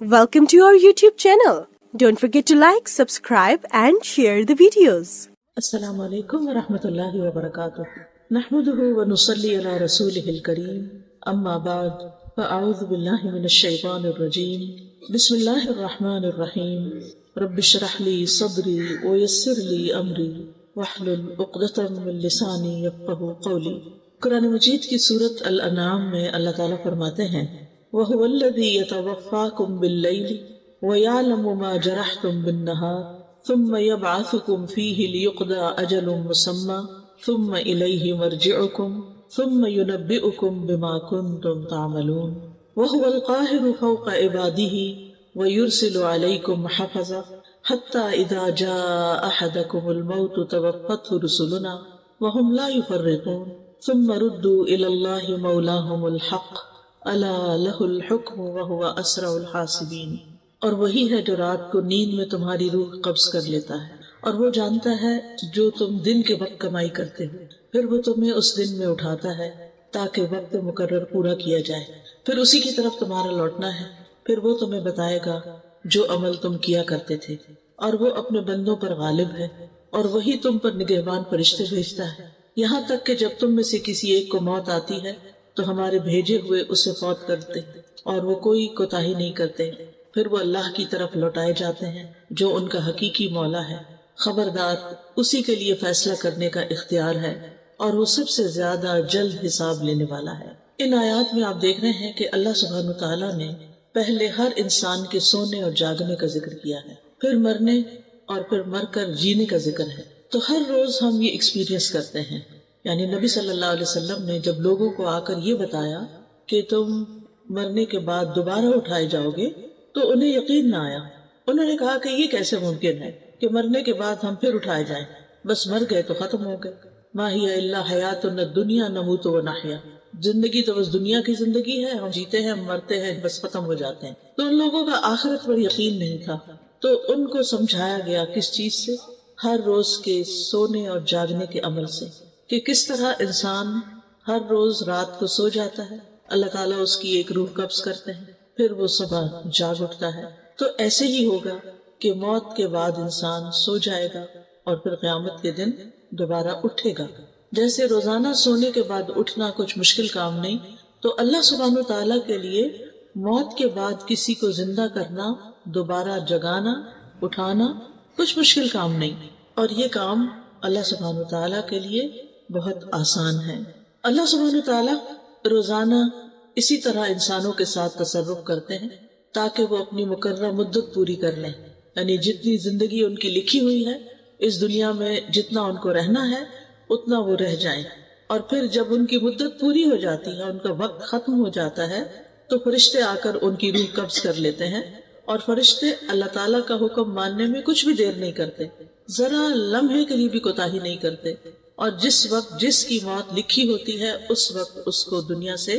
Welcome to our YouTube channel. Don't forget to like, subscribe and share the videos. السلام علیکم ورحمۃ اللہ وبرکاتہ نحمده ونصلی علی رسولہ الکریم اما بعد فاعوذ باللہ من الشیطان الرجیم بسم اللہ الرحمن الرحیم رب اشرح لی صدری ویسر لی امری واحلل عقدۃ من لسانی یفقہوا قولی۔ قرآن مجید کی سورۃ الانعام میں اللہ تعالیٰ فرماتے ہیں وَهُوَ الَّذِي يَتَوَفَّاكُم بِاللَّيْلِ وَيَعْلَمُ مَا جَرَحْتُم بِالنَّهَارِ ثُمَّ يَبْعَثُكُم فِيهِ لِيُقْضَىٰ أَجَلٌ مُّسَمًّى ثُمَّ إِلَيْهِ مَرْجِعُكُمْ ثُمَّ يُنَبِّئُكُم بِمَا كُنتُمْ تَعْمَلُونَ وَهُوَ الْقَاهِرُ فَوْقَ عِبَادِهِ وَيُرْسِلُ عَلَيْكُمْ حَفَظَةً حَتَّىٰ إِذَا جَاءَ أَحَدَكُمُ الْمَوْتُ تَوَفَّتْهُ رُسُلُنَا وَهُمْ لَا يُفَرِّطُونَ ثُمَّ رُدُّوا إِلَى اللَّهِ مَوْلَاهُمُ الْحَقِّ الا لہ الحکم وہو اسرع الحاسبین۔ اور وہی ہے جو رات کو نیند میں تمہاری روح قبض کر لیتا ہے، اور وہ جانتا ہے جو تم دن کے وقت کمائی کرتے ہو، پھر وہ تمہیں اس دن میں اٹھاتا ہے تاکہ وقت مقرر پورا کیا جائے، پھر اسی کی طرف تمہارا لوٹنا ہے، پھر وہ تمہیں بتائے گا جو عمل تم کیا کرتے تھے، اور وہ اپنے بندوں پر غالب ہے، اور وہی تم پر نگہبان فرشتے بھیجتا ہے، یہاں تک کہ جب تم میں سے کسی ایک کو موت آتی ہے تو ہمارے بھیجے ہوئے اسے فوت کرتے اور وہ کوئی کوتاہی نہیں کرتے، پھر وہ اللہ کی طرف لوٹائے جاتے ہیں جو ان کا حقیقی مولا ہے۔ خبردار، اسی کے لیے فیصلہ کرنے کا اختیار ہے اور وہ سب سے زیادہ جلد حساب لینے والا ہے۔ ان آیات میں آپ دیکھ رہے ہیں کہ اللہ سبحانہ تعالیٰ نے پہلے ہر انسان کے سونے اور جاگنے کا ذکر کیا ہے، پھر مرنے اور پھر مر کر جینے کا ذکر ہے۔ تو ہر روز ہم یہ ایکسپیرینس کرتے ہیں، یعنی نبی صلی اللہ علیہ وسلم نے جب لوگوں کو آ کر یہ بتایا کہ تم مرنے کے بعد دوبارہ اٹھائے جاؤ گے تو انہیں یقین نہ آیا۔ انہوں نے کہا کہ یہ کیسے ممکن ہے کہ مرنے کے بعد ہم پھر اٹھائے جائیں، بس مر گئے تو ختم ہو گئے۔ ما ہی الا حیاتنا الدنیا نموت و نحیا، زندگی تو بس دنیا کی زندگی ہے، ہم جیتے ہیں مرتے ہیں بس ختم ہو جاتے ہیں۔ تو ان لوگوں کا آخرت پر یقین نہیں تھا، تو ان کو سمجھایا گیا کس چیز سے؟ ہر روز کے سونے اور جاگنے کے عمل سے، کہ کس طرح انسان ہر روز رات کو سو جاتا ہے، اللہ تعالیٰ اس کی ایک روح قبض کرتے ہیں، پھر وہ صبح جاگ اٹھتا ہے۔ تو ایسے ہی ہوگا کہ موت کے بعد انسان سو جائے گا اور پھر قیامت کے دن دوبارہ اٹھے گا۔ جیسے روزانہ سونے کے بعد اٹھنا کچھ مشکل کام نہیں، تو اللہ سبحانہ تعالیٰ کے لیے موت کے بعد کسی کو زندہ کرنا، دوبارہ جگانا، اٹھانا کچھ مشکل کام نہیں، اور یہ کام اللہ سبحانہ تعالیٰ کے لیے بہت آسان ہے۔ اللہ سبحانہ تعالیٰ روزانہ اسی طرح انسانوں کے ساتھ تصرف کرتے ہیں تاکہ وہ اپنی مقررہ مدت پوری کر لیں، یعنی جتنی زندگی ان کی لکھی ہوئی ہے اس دنیا میں، جتنا ان کو رہنا ہے اتنا وہ رہ جائیں، اور پھر جب ان کی مدت پوری ہو جاتی ہے، ان کا وقت ختم ہو جاتا ہے، تو فرشتے آ کر ان کی روح قبض کر لیتے ہیں، اور فرشتے اللہ تعالیٰ کا حکم ماننے میں کچھ بھی دیر نہیں کرتے، ذرا لمحے کے لیے بھی کوتاہی نہیں کرتے، اور جس وقت جس کی موت لکھی ہوتی ہے اس وقت اس کو دنیا سے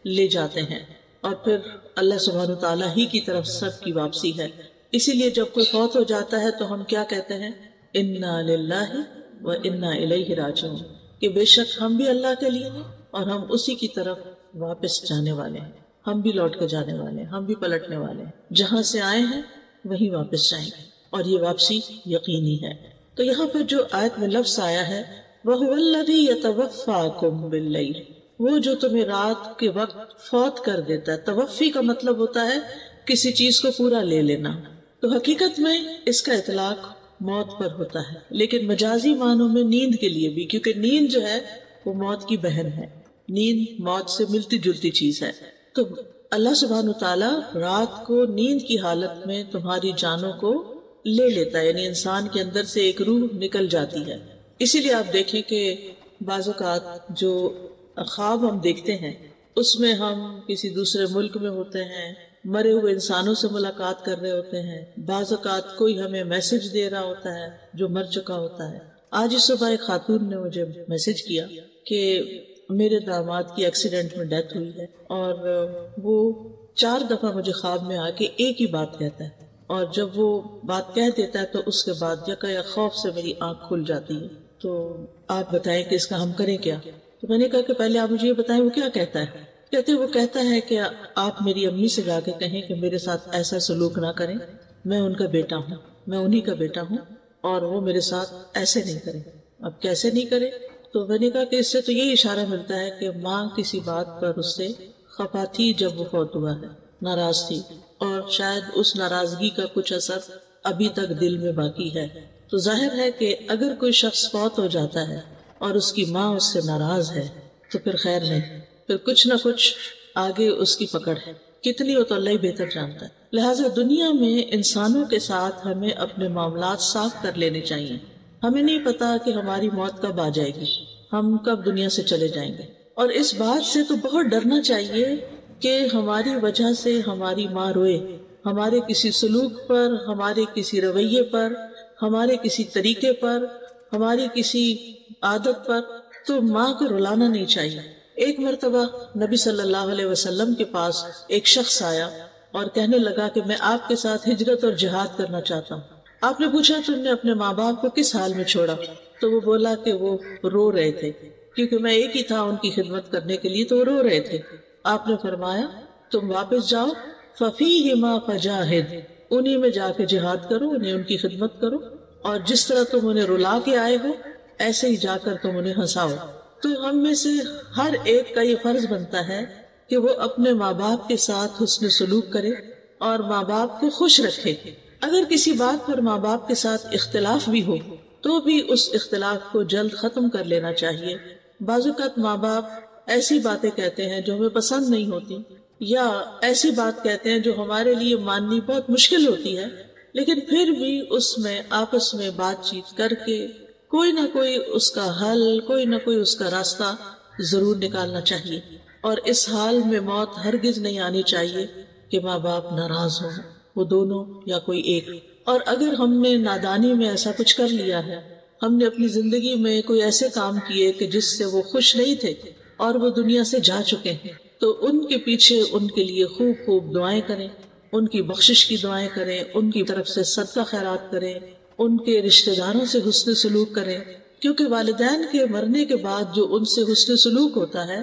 لے جاتے ہیں، اور پھر اللہ سبحانہ تعالیٰ ہی کی طرف سب کی واپسی ہے۔ اسی لیے جب کوئی فوت ہو جاتا ہے تو ہم کیا کہتے ہیں؟ انا للہ و انا الیہ راجعون، کہ بے شک ہم بھی اللہ کے لیے ہیں اور ہم اسی کی طرف واپس جانے والے ہیں، ہم بھی لوٹ کے جانے والے ہیں، ہم بھی پلٹنے والے ہیں، جہاں سے آئے ہیں وہیں واپس جائیں گے، اور یہ واپسی یقینی ہے۔ تو یہاں پر جو آیت میں لفظ آیا ہے وَهُوَ الَّذِي يَتَوَفَّاكُم بِاللَّيْلِ، وہ جو تمہیں رات کے وقت فوت کر دیتا ہے۔ توفی کا مطلب ہوتا ہے کسی چیز کو پورا لے لینا، تو حقیقت میں اس کا اطلاق موت پر ہوتا ہے، لیکن مجازی معنوں میں نیند کے لیے بھی، کیونکہ نیند جو ہے وہ موت کی بہن ہے، نیند موت سے ملتی جلتی چیز ہے۔ تو اللہ سبحانہ تعالیٰ رات کو نیند کی حالت میں تمہاری جانوں کو لے لیتا ہے، یعنی انسان کے اندر سے ایک روح نکل جاتی ہے۔ اسی لیے آپ دیکھیں کہ بعض اوقات جو خواب ہم دیکھتے ہیں اس میں ہم کسی دوسرے ملک میں ہوتے ہیں، مرے ہوئے انسانوں سے ملاقات کر رہے ہوتے ہیں، بعض اوقات کوئی ہمیں میسج دے رہا ہوتا ہے جو مر چکا ہوتا ہے۔ آج اس صبح ایک خاتون نے مجھے میسج کیا کہ میرے داماد کی ایکسیڈنٹ میں ڈیتھ ہوئی ہے، اور وہ 4 دفعہ مجھے خواب میں آ کے ایک ہی بات کہتا ہے، اور جب وہ بات کہہ دیتا ہے تو اس کے بعد یکا خوف سے میری آنکھ کھل جاتی ہے۔ تو آپ بتائیں کہ اس کا ہم کریں کیا؟ تو میں نے کہا کہ پہلے آپ مجھے یہ بتائیں وہ کیا کہتا ہے۔ کہتے وہ کہتا ہے کہ آپ میری امی سے جا کے کہیں کہ میرے ساتھ ایسا سلوک نہ کریں، میں ان کا بیٹا ہوں، میں انہی کا بیٹا ہوں، اور وہ میرے ساتھ ایسے نہیں کریں۔ اب کیسے نہیں کرے؟ تو میں نے کہا کہ اس سے تو یہی اشارہ ملتا ہے کہ ماں کسی بات پر اس سے خفا تھی جب وہ فوت ہوا ہے، ناراض تھی، اور شاید اس ناراضگی کا کچھ اثر ابھی تک دل میں باقی ہے۔ تو ظاہر ہے کہ اگر کوئی شخص فوت ہو جاتا ہے اور اس کی ماں اس سے ناراض ہے تو پھر خیر نہیں، پھر کچھ نہ کچھ آگے اس کی پکڑ ہے، کتنی ہو تو اللہ ہی بہتر جانتا ہے۔ لہٰذا دنیا میں انسانوں کے ساتھ ہمیں اپنے معاملات صاف کر لینے چاہیے۔ ہمیں نہیں پتا کہ ہماری موت کب آ جائے گی، ہم کب دنیا سے چلے جائیں گے، اور اس بات سے تو بہت ڈرنا چاہیے کہ ہماری وجہ سے ہماری ماں روئے، ہمارے کسی سلوک پر، ہمارے کسی رویے پر، ہمارے کسی طریقے پر، ہماری کسی عادت پر، تو ماں کو رلانا نہیں چاہیے۔ ایک مرتبہ نبی صلی اللہ علیہ وسلم کے پاس ایک شخص آیا اور کہنے لگا کہ میں آپ کے ساتھ ہجرت اور جہاد کرنا چاہتا ہوں۔ آپ نے پوچھا تم نے اپنے ماں باپ کو کس حال میں چھوڑا؟ تو وہ بولا کہ وہ رو رہے تھے، کیونکہ میں ایک ہی تھا ان کی خدمت کرنے کے لیے، تو وہ رو رہے تھے۔ آپ نے فرمایا تم واپس جاؤ، فَفِيهِمَا فَجَاهِدْ، انہی میں جا کے جہاد کرو، انہیں ان کی خدمت کرو، اور جس طرح تم انہیں رلا کے آئے ہو ایسے ہی جا کر تم انہیں ہنساؤ۔ تو ہم میں سے ہر ایک کا یہ فرض بنتا ہے کہ وہ اپنے ماں باپ کے ساتھ حسن سلوک کرے اور ماں باپ کو خوش رکھے۔ اگر کسی بات پر ماں باپ کے ساتھ اختلاف بھی ہو تو بھی اس اختلاف کو جلد ختم کر لینا چاہیے۔ بعض اوقات ماں باپ ایسی باتیں کہتے ہیں جو ہمیں پسند نہیں ہوتی، یا ایسی بات کہتے ہیں جو ہمارے لیے ماننی بہت مشکل ہوتی ہے، لیکن پھر بھی اس میں آپس میں بات چیت کر کے کوئی نہ کوئی اس کا حل، کوئی نہ کوئی اس کا راستہ ضرور نکالنا چاہیے۔ اور اس حال میں موت ہرگز نہیں آنی چاہیے کہ ماں باپ ناراض ہوں، وہ دونوں یا کوئی ایک۔ اور اگر ہم نے نادانی میں ایسا کچھ کر لیا ہے، ہم نے اپنی زندگی میں کوئی ایسے کام کیے کہ جس سے وہ خوش نہیں تھے اور وہ دنیا سے جا چکے ہیں، تو ان کے پیچھے ان کے لیے خوب خوب دعائیں کریں، ان کی بخشش کی دعائیں کریں، ان کی طرف سے صدقہ خیرات کریں، ان کے رشتہ داروں سے حسن سلوک کریں، کیونکہ والدین کے مرنے کے بعد جو ان سے حسن سلوک ہوتا ہے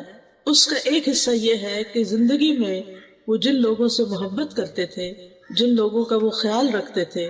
اس کا ایک حصہ یہ ہے کہ زندگی میں وہ جن لوگوں سے محبت کرتے تھے، جن لوگوں کا وہ خیال رکھتے تھے،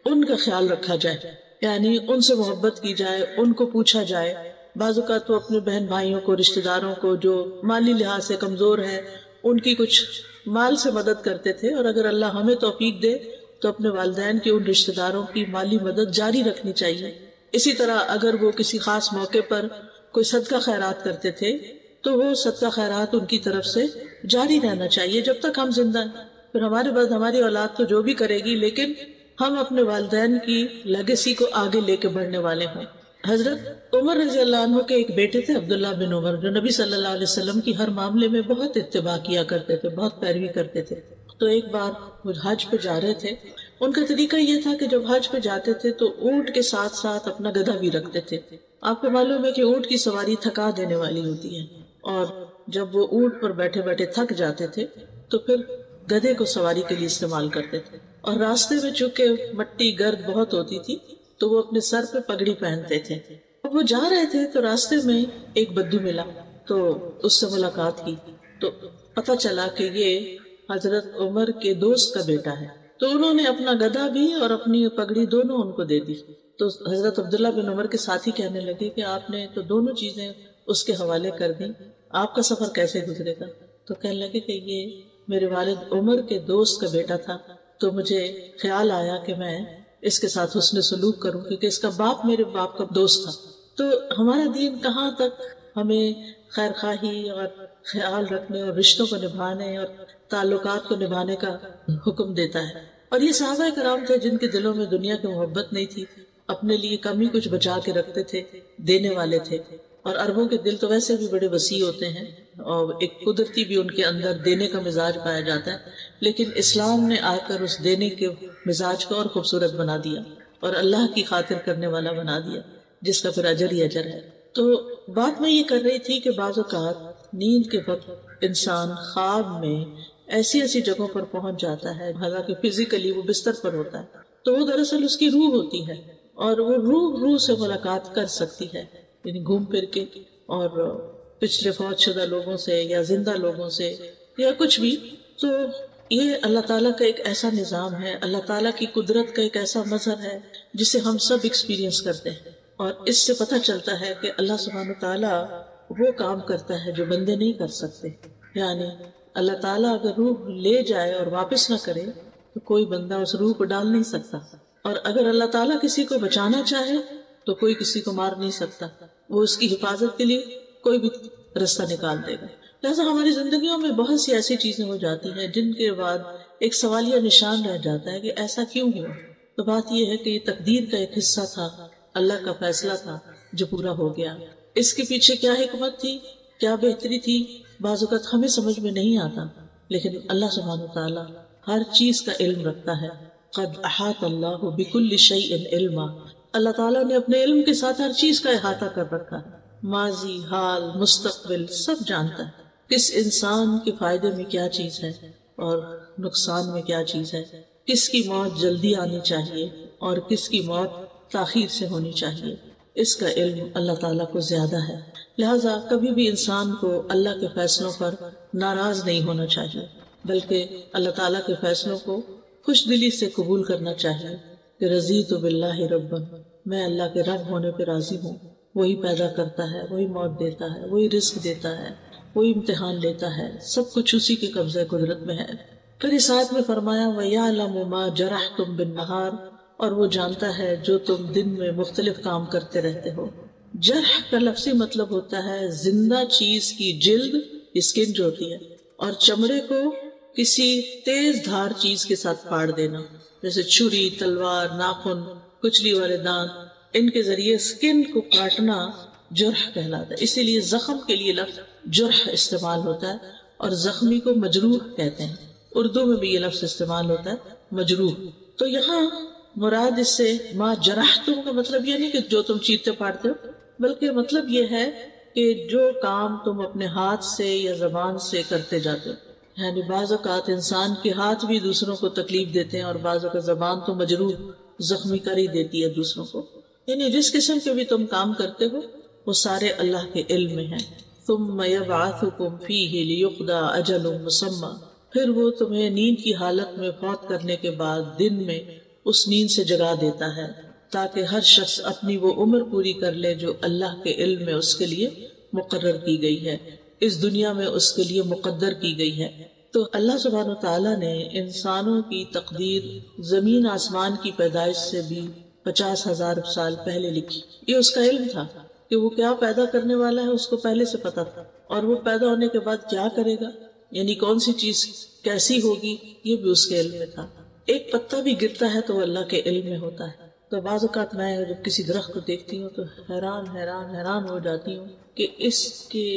ان کا خیال رکھا جائے، یعنی ان سے محبت کی جائے، ان کو پوچھا جائے۔ بعض اوقات تو اپنے بہن بھائیوں کو، رشتہ داروں کو جو مالی لحاظ سے کمزور ہے ان کی کچھ مال سے مدد کرتے تھے، اور اگر اللہ ہمیں توفیق دے تو اپنے والدین کے ان رشتہ داروں کی مالی مدد جاری رکھنی چاہیے۔ اسی طرح اگر وہ کسی خاص موقع پر کوئی صدقہ خیرات کرتے تھے تو وہ صدقہ خیرات ان کی طرف سے جاری رہنا چاہیے جب تک ہم زندہ ہیں۔ پھر ہمارے بعد ہماری اولاد تو جو بھی کرے گی، لیکن ہم اپنے والدین کی لیگیسی کو آگے لے کے بڑھنے والے ہوں۔ حضرت عمر رضی اللہ عنہ کے ایک بیٹے تھے عبداللہ بن عمر، جو نبی صلی اللہ علیہ وسلم کی ہر معاملے میں بہت اتباع کیا کرتے تھے، بہت پیروی کرتے تھے۔ تو ایک بار وہ حج پہ جا رہے تھے، ان کا طریقہ یہ تھا کہ جب حج پہ جاتے تھے تو اونٹ کے ساتھ ساتھ اپنا گدھا بھی رکھتے تھے۔ آپ کو معلوم ہے کہ اونٹ کی سواری تھکا دینے والی ہوتی ہے، اور جب وہ اونٹ پر بیٹھے بیٹھے تھک جاتے تھے تو پھر گدھے کو سواری کے لیے استعمال کرتے تھے۔ اور راستے میں چونکہ مٹی گرد بہت ہوتی تھی تو وہ اپنے سر پہ پگڑی پہنتے تھے۔ اب وہ جا رہے تھے تو راستے میں ایک بدو ملا، تو اس سے ملاقات کی، تو پتہ چلا کہ یہ حضرت عمر کے دوست کا بیٹا ہے۔ تو انہوں نے اپنا گدھا بھی اور اپنی پگڑی دونوں ان کو دے دی۔ تو حضرت عبداللہ بن عمر کے ساتھی کہنے لگے کہ آپ نے تو دونوں چیزیں اس کے حوالے کر دی، آپ کا سفر کیسے گزرے گا؟ تو کہنے لگے کہ یہ میرے والد عمر کے دوست کا بیٹا تھا، تو مجھے خیال آیا کہ میں اس کے ساتھ حسن سلوک کروں، کیونکہ اس کا باپ میرے باپ کا دوست تھا۔ تو ہمارا دین کہاں تک ہمیں خیر خواہی اور خیال رکھنے اور رشتوں کو نبھانے اور تعلقات کو نبھانے کا حکم دیتا ہے۔ اور یہ صحابہ کرام تھے جن کے دلوں میں دنیا کی محبت نہیں تھی، اپنے لیے کم ہی کچھ بچا کے رکھتے تھے، دینے والے تھے۔ اور عربوں کے دل تو ویسے بھی بڑے وسیع ہوتے ہیں، اور ایک قدرتی بھی ان کے اندر دینے کا مزاج پایا جاتا ہے، لیکن اسلام نے آ کر اس دینے کے مزاج کو اور خوبصورت بنا دیا اور اللہ کی خاطر کرنے والا بنا دیا، جس کا پھر اجر ہی اجر ہے۔ تو بات میں یہ کر رہی تھی کہ بعض اوقات نیند کے وقت انسان خواب میں ایسی ایسی جگہوں پر پہنچ جاتا ہے، حالانکہ فزیکلی وہ بستر پر ہوتا ہے، تو وہ دراصل اس کی روح ہوتی ہے، اور وہ روح سے ملاقات کر سکتی ہے، یعنی گھوم پھر کے اور پچھلے فوت شدہ لوگوں سے یا زندہ لوگوں سے یا کچھ بھی. تو یہ اللہ تعالیٰ کا ایک ایسا نظام ہے، اللہ تعالیٰ کی قدرت کا ایک ایسا مظہر ہے جسے ہم سب ایکسپیرینس کرتے ہیں. اور اس سے پتہ چلتا ہے کہ اللہ سبحانہ تعالیٰ وہ کام کرتا ہے جو بندے نہیں کر سکتے. یعنی اللہ تعالیٰ اگر روح لے جائے اور واپس نہ کرے تو کوئی بندہ اس روح کو ڈال نہیں سکتا، اور اگر اللہ تعالیٰ کسی کو بچانا چاہے تو کوئی کسی کو مار نہیں سکتا. وہ اس کی حفاظت کے لیے کوئی بھی رستہ نکال دے گا. لہٰذا ہماری زندگیوں میں بہت سی ایسی چیزیں ہو جاتی ہیں جن کے بعد ایک سوالیہ نشان رہ جاتا ہے کہ ایسا کیوں ہوا. تو بات یہ ہے کہ یہ تقدیر کا ایک حصہ تھا، اللہ کا فیصلہ تھا جو پورا ہو گیا. اس کے پیچھے کیا حکمت تھی، کیا بہتری تھی، بعض اوقات ہمیں سمجھ میں نہیں آتا، لیکن اللہ سبحانہ وتعالیٰ ہر چیز کا علم رکھتا ہے. قد احاط اللہ بکل شیء علما، اللہ تعالیٰ نے اپنے علم کے ساتھ ہر چیز کا احاطہ کر رکھا ہے. ماضی، حال، مستقبل سب جانتا ہے. کس انسان کے فائدے میں کیا چیز ہے اور نقصان میں کیا چیز ہے، کس کی موت جلدی آنی چاہیے اور کس کی موت تاخیر سے ہونی چاہیے. اس کا علم اللہ تعالیٰ کو زیادہ ہے. لہٰذا کبھی بھی انسان کو اللہ کے فیصلوں پر ناراض نہیں ہونا چاہیے، بلکہ اللہ تعالیٰ کے فیصلوں کو خوش دلی سے قبول کرنا چاہیے کہ رضیت باللہ ربا، میں اللہ کے رب ہونے پہ راضی ہوں. وہی پیدا کرتا ہے، وہی موت دیتا ہے، وہی رزق دیتا ہے، وہی امتحان لیتا ہے، سب کچھ اسی کے قبضہ قدرت میں ہے. پھر اس آیت میں فرمایا وَيَعْلَمُ مَا جَرَحْتُمْ بِالنَّهَارِ، اور وہ جانتا ہے جو تم دن میں مختلف کام کرتے رہتے ہو. جرح کا لفظی مطلب ہوتا ہے زندہ چیز کی جلد، اسکن جو ہوتی ہے، اور چمڑے کو کسی تیز دھار چیز کے ساتھ پھاڑ دینا، جیسے چھری، تلوار، ناخن، کچلی والے دانت، ان کے ذریعے اسکن کو کاٹنا جرح کہلاتا ہے. اسی لیے زخم کے لیے لفظ جرح استعمال ہوتا ہے، اور زخمی کو مجروح کہتے ہیں. اردو میں بھی یہ لفظ استعمال ہوتا ہے، مجروح. تو یہاں مراد اس سے ما جرحتم کا مطلب یہ نہیں کہ جو تم چیرتے پھاڑتے ہو، بلکہ مطلب یہ ہے کہ جو کام تم اپنے ہاتھ سے یا زبان سے کرتے جاتے ہو. یعنی بعض اوقات انسان کے ہاتھ بھی دوسروں کو تکلیف دیتے ہیں، اور بعض اوقات زبان تو مجروح، زخمی کر ہی دیتی ہے دوسروں کو. یعنی جس قسم کے بھی تم کام کرتے ہو وہ سارے اللہ کے علم میں ہیں. ثم یبعثکم فیہ لیقضی اجل مسمی، پھر وہ تمہیں نیند کی حالت میں فوت کرنے کے بعد دن میں اس نیند سے جگا دیتا ہے تاکہ ہر شخص اپنی وہ عمر پوری کر لے جو اللہ کے علم میں اس کے لیے مقرر کی گئی ہے، اس دنیا میں اس کے لیے مقدر کی گئی ہے. تو اللہ سبحانہ وتعالیٰ نے انسانوں کی تقدیر زمین آسمان کی پیدائش سے بھی 50,000 سال پہلے لکھی. یہ اس کا علم تھا کہ وہ کیا پیدا کرنے والا ہے، اس کو پہلے سے پتا تھا، اور وہ پیدا ہونے کے بعد کیا کرے گا، یعنی کون سی چیز کیسی ہوگی، یہ بھی اس کے علم میں تھا. ایک پتا بھی گرتا ہے تو وہ اللہ کے علم میں ہوتا ہے. تو بعض اوقات میں جب کسی درخت کو دیکھتی ہوں تو حیران ہو جاتی ہوں کہ اس کے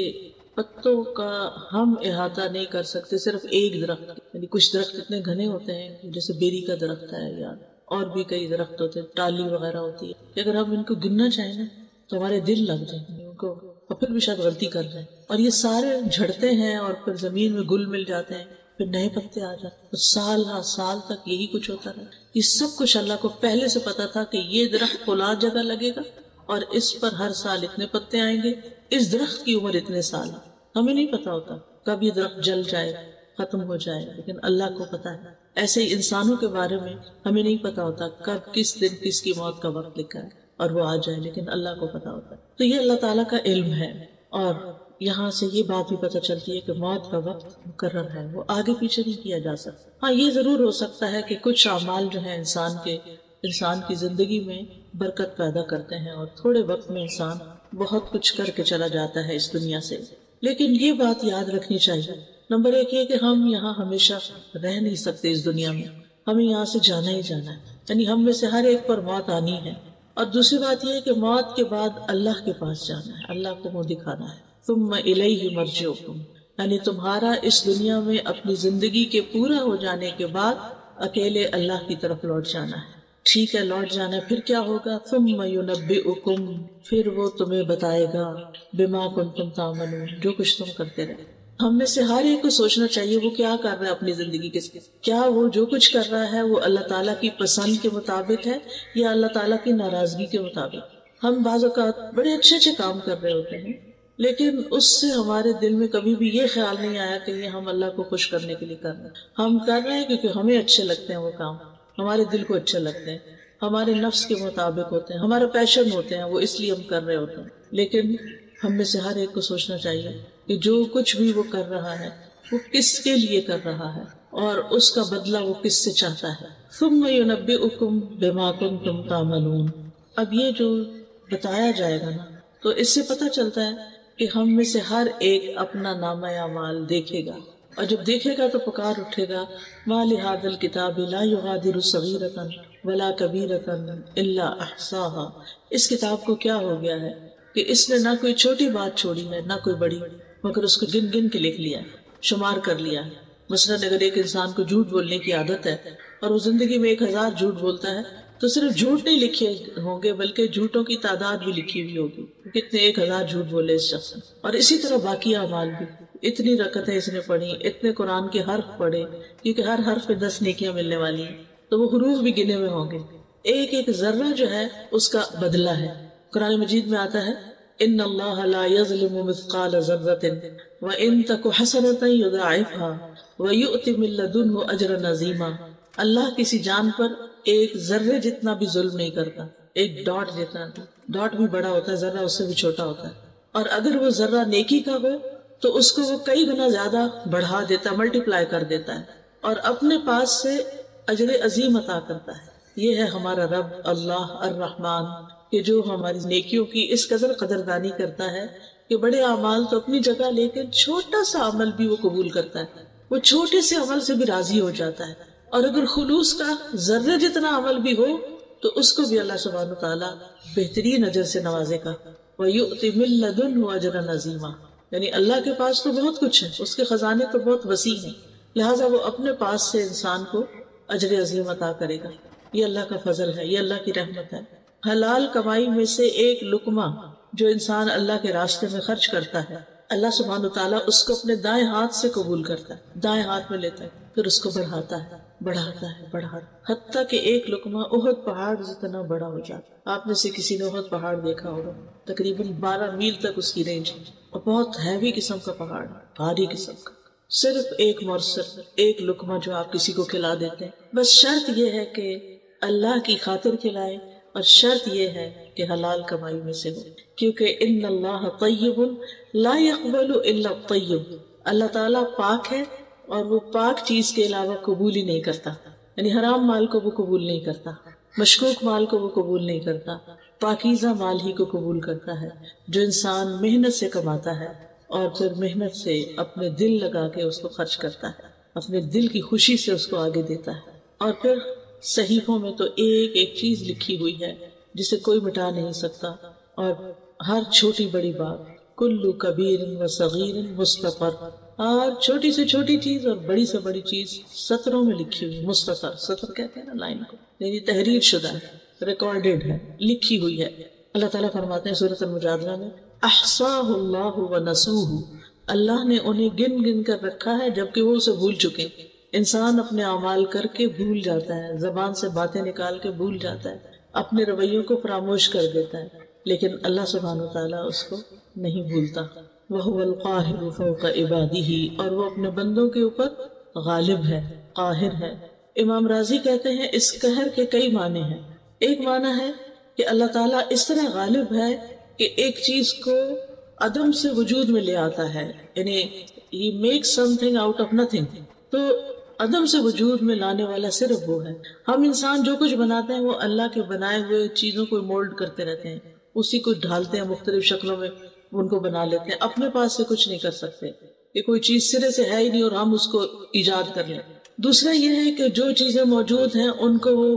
پتوں کا ہم احاطہ نہیں کر سکتے صرف ایک درخت. یعنی کچھ درخت اتنے گھنے ہوتے ہیں، جیسے بیری کا درخت ہے یا اور بھی کئی درخت ہوتے ہیں، ٹالی وغیرہ ہوتی ہے، کہ اگر ہم ان کو گننا چاہیں نا تو ہمارے دل لگ جائیں گے ان کو، اور پھر بھی شاید غلطی کر جائیں. اور یہ سارے جھڑتے ہیں اور پھر زمین میں گل مل جاتے ہیں، پھر نئے پتے آ جاتے ہیں، سال ہر سال تک یہی کچھ ہوتا رہا. یہ سب کچھ اللہ کو پہلے سے پتا تھا کہ یہ درخت فلاں جگہ لگے گا اور اس پر ہر سال اتنے پتے آئیں گے، اس درخت کی عمر اتنے سال. ہمیں نہیں پتا ہوتا کب یہ درخت جل جائے، ختم ہو جائے، لیکن اللہ کو پتا ہے. ایسے ہی انسانوں کے بارے میں ہمیں نہیں پتا ہوتا کب کس دن کس کی موت کا وقت لکھا ہے اور وہ آ جائے، لیکن اللہ کو پتا ہوتا ہے. تو یہ اللہ تعالیٰ کا علم ہے. اور یہاں سے یہ بات بھی پتہ چلتی ہے کہ موت کا وقت مقرر ہے، وہ آگے پیچھے نہیں کیا جا سکتا. ہاں یہ ضرور ہو سکتا ہے کہ کچھ اعمال جو ہیں انسان کی زندگی میں برکت پیدا کرتے ہیں اور تھوڑے وقت میں انسان بہت کچھ کر کے چلا جاتا ہے اس دنیا سے. لیکن یہ بات یاد رکھنی چاہیے، نمبر ایک یہ کہ ہم یہاں ہمیشہ رہ نہیں سکتے اس دنیا میں، ہمیں یہاں سے جانا ہی جانا ہے. یعنی ہم میں سے ہر ایک پر موت آنی ہے. اور دوسری بات یہ ہے کہ موت کے بعد اللہ کے پاس جانا ہے، اللہ کو منہ دکھانا ہے. ثم الیہ مرجعکم، یعنی تمہارا اس دنیا میں اپنی زندگی کے پورا ہو جانے کے بعد اکیلے اللہ کی طرف لوٹ جانا ہے. ٹھیک ہے لوٹ جانا ہے، پھر کیا ہوگا؟ ثم ینبئکم، پھر وہ تمہیں بتائے گا بما کنتم تعملون، جو کچھ تم کرتے رہے. ہم میں سے ہر ایک کو سوچنا چاہیے وہ کیا کر رہا ہے اپنی زندگی کے ساتھ. کیا وہ جو کچھ کر رہا ہے وہ اللہ تعالیٰ کی پسند کے مطابق ہے یا اللہ تعالیٰ کی ناراضگی کے مطابق؟ ہم بعض اوقات بڑے اچھے کام کر رہے ہوتے ہیں لیکن اس سے ہمارے دل میں کبھی بھی یہ خیال نہیں آیا کہ یہ ہم اللہ کو خوش کرنے کے لیے کر رہے ہیں. ہم کر رہے ہیں کیونکہ ہمیں اچھے لگتے ہیں وہ کام، ہمارے دل کو اچھے لگتے ہیں، ہمارے نفس کے مطابق ہوتے ہیں، ہمارا پیشن ہوتے ہیں، وہ اس لیے ہم کر رہے ہوتے ہیں. لیکن ہم میں سے ہر ایک کو سوچنا چاہیے کہ جو کچھ بھی وہ کر رہا ہے وہ کس کے لیے کر رہا ہے اور اس کا بدلہ وہ کس سے چاہتا ہے. ثم ينبئكم بما كنتم تعملون. اب یہ جو بتایا جائے گا نا، تو اس سے پتہ چلتا ہے کہ ہم میں سے ہر ایک اپنا نامہ اعمال دیکھے گا، اور جب دیکھے گا تو پکار اٹھے گا ما لهذا الكتاب لا يغادر صغيرة ولا كبيرة الا احصاها. اس کتاب کو کیا ہو گیا ہے کہ اس نے نہ کوئی چھوٹی بات چھوڑی ہے نہ کوئی بڑی، مگر اس کو گن گن کے لکھ لیا ہے، شمار کر لیا ہے. مثلاً اگر ایک انسان کو جھوٹ بولنے کی عادت ہے اور وہ زندگی میں 1000 جھوٹ بولتا ہے تو صرف جھوٹ نہیں لکھے ہوں گے بلکہ جھوٹوں کی تعداد بھی لکھی ہوئی ہوگی، کتنے 1000 جھوٹ بولے اس شخص نے. اور اسی طرح باقی اعمال بھی، اتنی رکعتیں اس نے پڑھی، اتنے قرآن کے حرف پڑھے، کیونکہ ہر حرف پہ 10 نیکیاں ملنے والی ہیں، تو وہ حروف بھی گنے ہوئے ہوں گے. ایک ایک ذرہ جو ہے اس کا بدلہ ہے. قرآن مجید میں آتا ہے ان اللہ لا یظلم مثقال ذرۃ وان تک حسنۃ یضاعفها ویؤت من لدنہ اجرا عظیما. اللہ کسی جان پر ایک ذرے جتنا بھی ظلم نہیں کرتا، ایک ڈاٹ جتنا بھی، ڈاٹ بھی بڑا ہوتا ہے، ذرہ اس سے بھی چھوٹا ہوتا ہے، اور اگر وہ ذرہ نیکی کا ہو تو اس کو وہ کئی گنا زیادہ بڑھا دیتا ہے، ملٹی پلائی کر دیتا ہے، اور اپنے پاس سے اجر عظیم عطا کرتا ہے. یہ ہے ہمارا رب اللہ الرحمن کہ جو ہماری نیکیوں کی اس قدردانی کرتا ہے کہ بڑے اعمال تو اپنی جگہ لیکن چھوٹا سا عمل بھی وہ قبول کرتا ہے، وہ چھوٹے سے عمل سے بھی راضی ہو جاتا ہے. اور اگر خلوص کا ذرے جتنا عمل بھی ہو تو اس کو بھی اللہ سبحانہ تعالیٰ بہترین اجر سے نوازے گا. وَيُؤْتِ مِن لَدُنْهُ أَجْرًا عَظِيمًا. یعنی اللہ کے پاس تو بہت کچھ ہے، اس کے خزانے تو بہت وسیع ہیں، لہٰذا وہ اپنے پاس سے انسان کو اجر عظیم عطا کرے گا. یہ اللہ کا فضل ہے، یہ اللہ کی رحمت ہے. حلال کمائی میں سے ایک لقمہ جو انسان اللہ کے راستے میں خرچ کرتا ہے، اللہ سبحانہ تعالیٰ اس کو اپنے دائیں ہاتھ سے قبول کرتا ہے، دائیں ہاتھ میں لیتا ہے، پھر اس کو بڑھاتا ہے، بڑھاتا ہے، بڑھاتا ہے، حتیٰ کہ ایک لقمہ احد پہاڑ جتنا بڑا ہو جاتا ہے. آپ میں سے کسی نے احد پہاڑ دیکھا ہوگا، تقریباً 12 میل تک اس کی رینج ہے، اور بہت ہیوی قسم کا پہاڑ، بھاری قسم کا. صرف ایک مورسر، ایک لقمہ جو آپ کسی کو کھلا دیتے ہیں. بس شرط یہ ہے کہ اللہ کی خاطر کھلائیں، اور شرط یہ ہے کہ حلال کمائی میں سے ہو، کیونکہ ان اللہ طیب لا يقبل الا الطیب. اللہ تعالیٰ پاک ہے اور وہ پاک چیز کے علاوہ قبول ہی نہیں کرتا. یعنی حرام مال کو وہ قبول نہیں کرتا، مشکوک مال کو وہ قبول نہیں کرتا، پاکیزہ مال ہی کو قبول کرتا ہے جو انسان محنت سے کماتا ہے اور پھر محنت سے اپنے دل لگا کے اس کو خرچ کرتا ہے، اپنے دل کی خوشی سے اس کو آگے دیتا ہے. اور پھر صحیفوں میں تو ایک ایک چیز لکھی ہوئی ہے جسے کوئی مٹا نہیں سکتا، اور ہر چھوٹی بڑی بات کل کبیر و صغیر مستطر، اور چھوٹی سے چھوٹی چیز اور بڑی سے بڑی چیز سطروں میں لکھی ہوئی. مستطر، سطر کہتے ہیں نا لائن کو، یعنی تحریر شدہ ہے، ریکارڈڈ ہے، لکھی ہوئی ہے. اللہ تعالیٰ فرماتے ہیں سورۃ المجادلہ میں احصاہ اللہ ونسوہ. اللہ نے انہیں گن گن کر رکھا ہے جبکہ وہ اسے بھول چکے. انسان اپنے اعمال کر کے بھول جاتا ہے، زبان سے باتیں نکال کے بھول جاتا ہے، اپنے رویوں کو فراموش کر دیتا ہے، لیکن اللہ سبحانہ وتعالیٰ اس کو نہیں بھولتا. وَهُوَ الْقَاهِرُ فَوْقَ عِبَادِهِ، اور وہ اپنے بندوں کے اوپر غالب ہے، قاہر ہے. امام راضی کہتے ہیں اس قہر کے کئی معنی ہیں. ایک معنی ہے کہ اللہ تعالیٰ اس طرح غالب ہے کہ ایک چیز کو عدم سے وجود میں لے آتا ہے، یعنی he makes something out of nothing. تو عدم سے وجود میں لانے والا صرف وہ ہے. ہم انسان جو کچھ بناتے ہیں وہ اللہ کے بنائے ہوئے چیزوں کو مولڈ کرتے رہتے ہیں، اسی کو ڈھالتے ہیں، مختلف شکلوں میں ان کو بنا لیتے ہیں، اپنے پاس سے کچھ نہیں کر سکتے کہ کوئی چیز سرے سے ہے ہی نہیں اور ہم اس کو ایجاد کر لیں. دوسرا یہ ہے کہ جو چیزیں موجود ہیں ان کو وہ